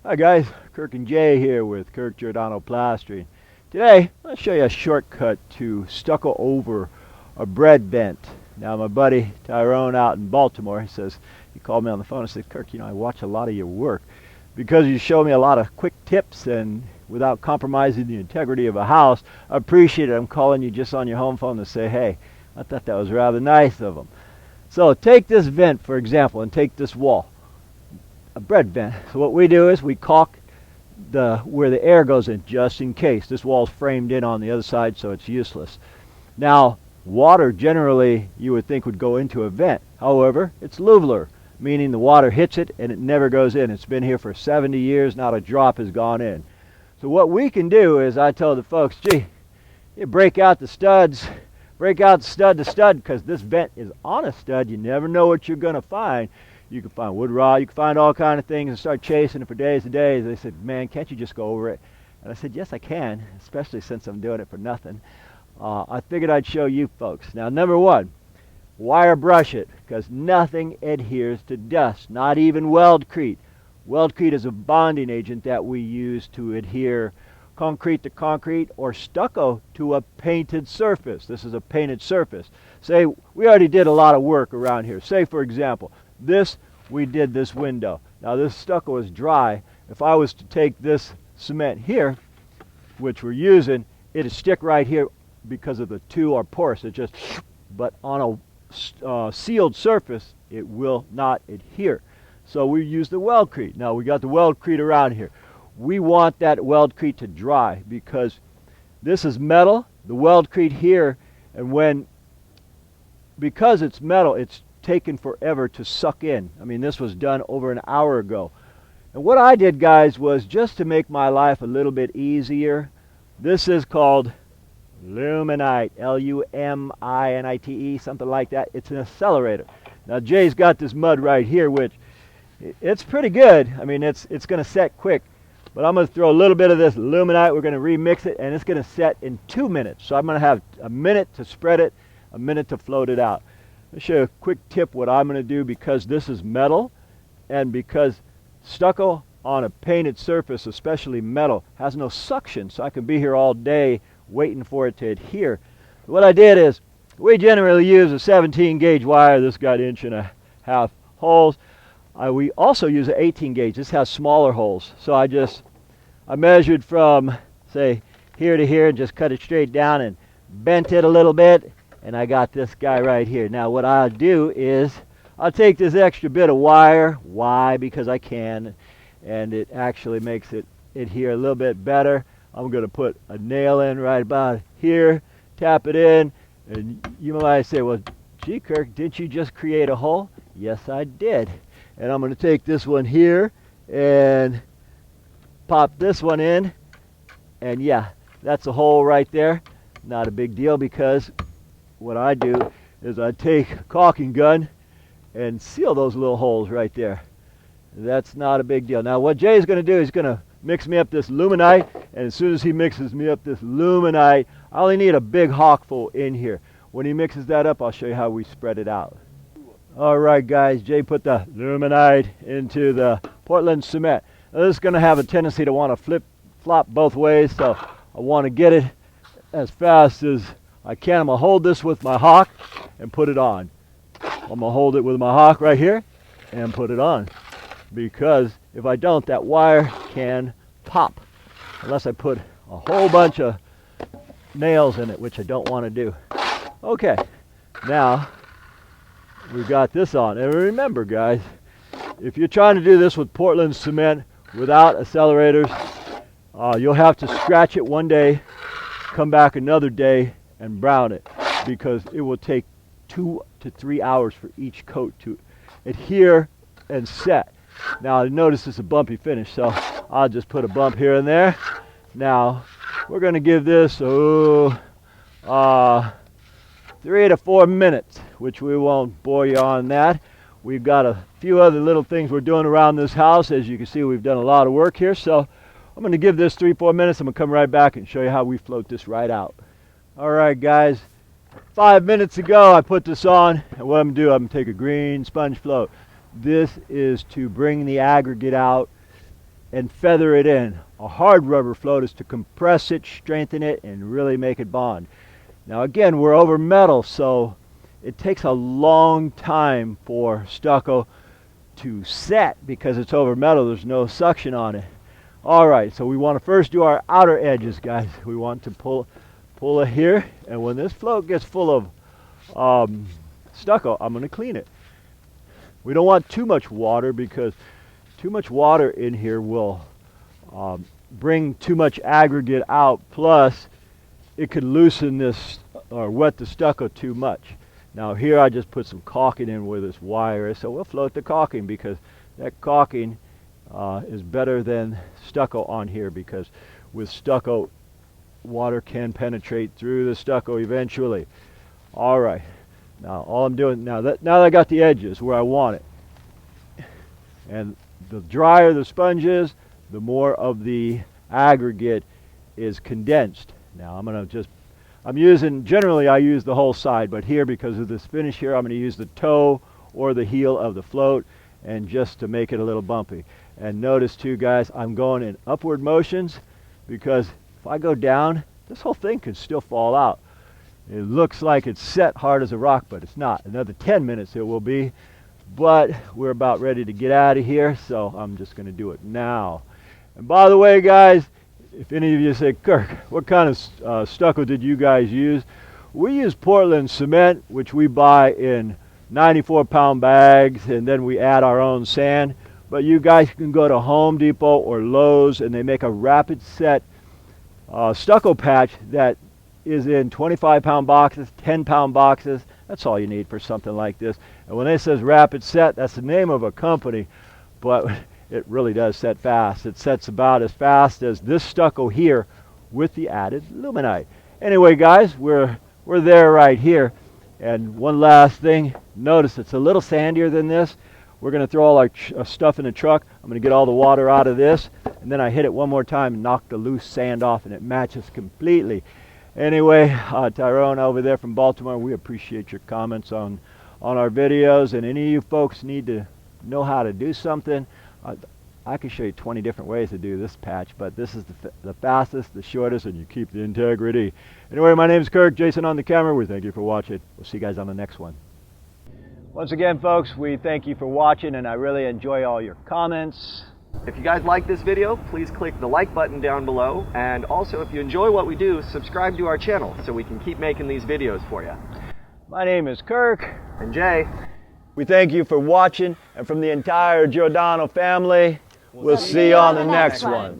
Hi guys, Kirk and Jay here with Kirk Giordano Plastering. Today, I'll show you a shortcut to stucco over a bread vent. Now my buddy Tyrone out in Baltimore, he called me on the phone and said, Kirk, I watch a lot of your work. Because you show me a lot of quick tips and without compromising the integrity of a house, I appreciate it. I'm calling you just on your home phone to say, hey, I thought that was rather nice of them. So take this vent, for example, and take this wall. A bread vent. So what we do is we caulk where the air goes in, just in case. This wall's framed in on the other side, so it's useless. Now, water generally you would think would go into a vent. However, it's louver, meaning the water hits it and it never goes in. It's been here for 70 years, not a drop has gone in. So what we can do is, I tell the folks, gee, you break out the studs, break out stud to stud, because this vent is on a stud. You never know what you're going to find. You can find wood rod, you can find all kind of things, and start chasing it for days and days. They said, man, can't you just go over it? And I said, yes, I can, especially since I'm doing it for nothing. I figured I'd show you folks. Now, number one, wire brush it, because nothing adheres to dust, not even weldcrete. Weldcrete is a bonding agent that we use to adhere concrete to concrete or stucco to a painted surface. This is a painted surface. Say, we already did a lot of work around here. Say, for example, we did this window. Now this stucco is dry. If I was to take this cement here, which we're using, it'd stick right here because of the two are porous. But on a sealed surface, it will not adhere. So we use the weldcrete. Now we got the weldcrete around here. We want that weldcrete to dry because this is metal, the weldcrete here, and because it's metal, it's taken forever to suck in. I mean, this was done over an hour ago. And what I did, guys, was just to make my life a little bit easier. This is called Luminite, Luminite, something like that. It's an accelerator. Now Jay's got this mud right here, which it's pretty good. I mean, it's going to set quick. But I'm going to throw a little bit of this Luminite. We're going to remix it, and it's going to set in 2 minutes. So I'm going to have a minute to spread it, a minute to float it out. I'll show you a quick tip what I'm going to do, because this is metal and because stucco on a painted surface, especially metal, has no suction, so I can be here all day waiting for it to adhere. What I did is, we generally use a 17 gauge wire. This got 1.5 inch holes. We also use an 18 gauge. This has smaller holes. So I measured from, say, here to here and just cut it straight down and bent it a little bit. And I got this guy right here. Now what I'll do is I'll take this extra bit of wire. Why? Because I can. And it actually makes it adhere a little bit better. I'm going to put a nail in right about here, tap it in. And you might say, well, gee, Kirk, didn't you just create a hole? Yes, I did. And I'm going to take this one here and pop this one in. And yeah, that's a hole right there. Not a big deal, because what I do is I take a caulking gun and seal those little holes right there. That's not a big deal. Now what Jay's going to do is going to mix me up this Luminite, and as soon as he mixes me up this Luminite, I only need a big hawkful in here. When he mixes that up, I'll show you how we spread it out. Alright guys, Jay put the Luminite into the Portland cement. Now, this is going to have a tendency to want to flop both ways, so I want to get it as fast as I can. I'm going to hold this with my hawk and put it on. I'm going to hold it with my hawk right here and put it on, because if I don't, that wire can pop unless I put a whole bunch of nails in it, which I don't want to do. Okay, now we've got this on. And remember, guys, if you're trying to do this with Portland cement without accelerators, you'll have to scratch it one day, come back another day, and brown it, because it will take 2 to 3 hours for each coat to adhere and set. Now notice it's a bumpy finish, so I'll just put a bump here and there. Now we're going to give this 3 to 4 minutes, which we won't bore you on that. We've got a few other little things we're doing around this house. As you can see, we've done a lot of work here, so I'm going to give this 3-4 minutes. I'm going to come right back and show you how we float this right out. Alright guys, 5 minutes ago I put this on, and what I'm going to do, I'm going to take a green sponge float. This is to bring the aggregate out and feather it in. A hard rubber float is to compress it, strengthen it, and really make it bond. Now again, we're over metal, so it takes a long time for stucco to set because it's over metal. There's no suction on it. All right, so we want to first do our outer edges, guys. We want to pull it here, and when this float gets full of stucco, I'm going to clean it. We don't want too much water because too much water in here will bring too much aggregate out, plus it could loosen this or wet the stucco too much. Now here I just put some caulking in where this wire is, so we'll float the caulking because that caulking is better than stucco on here, because with stucco water can penetrate through the stucco eventually. All right, now all I'm doing now that I got the edges where I want it, and the drier the sponge is, the more of the aggregate is condensed. Now I'm using, generally I use the whole side, but here because of this finish here, I'm going to use the toe or the heel of the float, and just to make it a little bumpy. And notice too, guys, I'm going in upward motions, because if I go down, this whole thing could still fall out. It looks like it's set hard as a rock, but it's not. Another 10 minutes it will be, but we're about ready to get out of here, so I'm just going to do it now. And by the way, guys, if any of you say, Kirk, what kind of stucco did you guys use? We use Portland cement, which we buy in 94-pound bags, and then we add our own sand. But you guys can go to Home Depot or Lowe's, and they make a Rapidset stucco patch that is in 25-pound boxes, 10-pound boxes. That's all you need for something like this. And when it says Rapidset, that's the name of a company, but it really does set fast. It sets about as fast as this stucco here with the added Luminite. Anyway, guys, we're there right here. And one last thing, notice it's a little sandier than this. We're going to throw all our stuff in the truck. I'm going to get all the water out of this, and then I hit it one more time and knock the loose sand off, and it matches completely. Anyway, Tyrone over there from Baltimore, we appreciate your comments on our videos, and any of you folks need to know how to do something, I can show you 20 different ways to do this patch, but this is the fastest, the shortest, and you keep the integrity. Anyway, my name is Kirk, Jason on the camera. We thank you for watching. We'll see you guys on the next one. Once again, folks, we thank you for watching, and I really enjoy all your comments. If you guys like this video, please click the like button down below, and also if you enjoy what we do, subscribe to our channel so we can keep making these videos for you. My name is Kirk. And Jay. We thank you for watching, and from the entire Giordano family, we'll see you on the next one.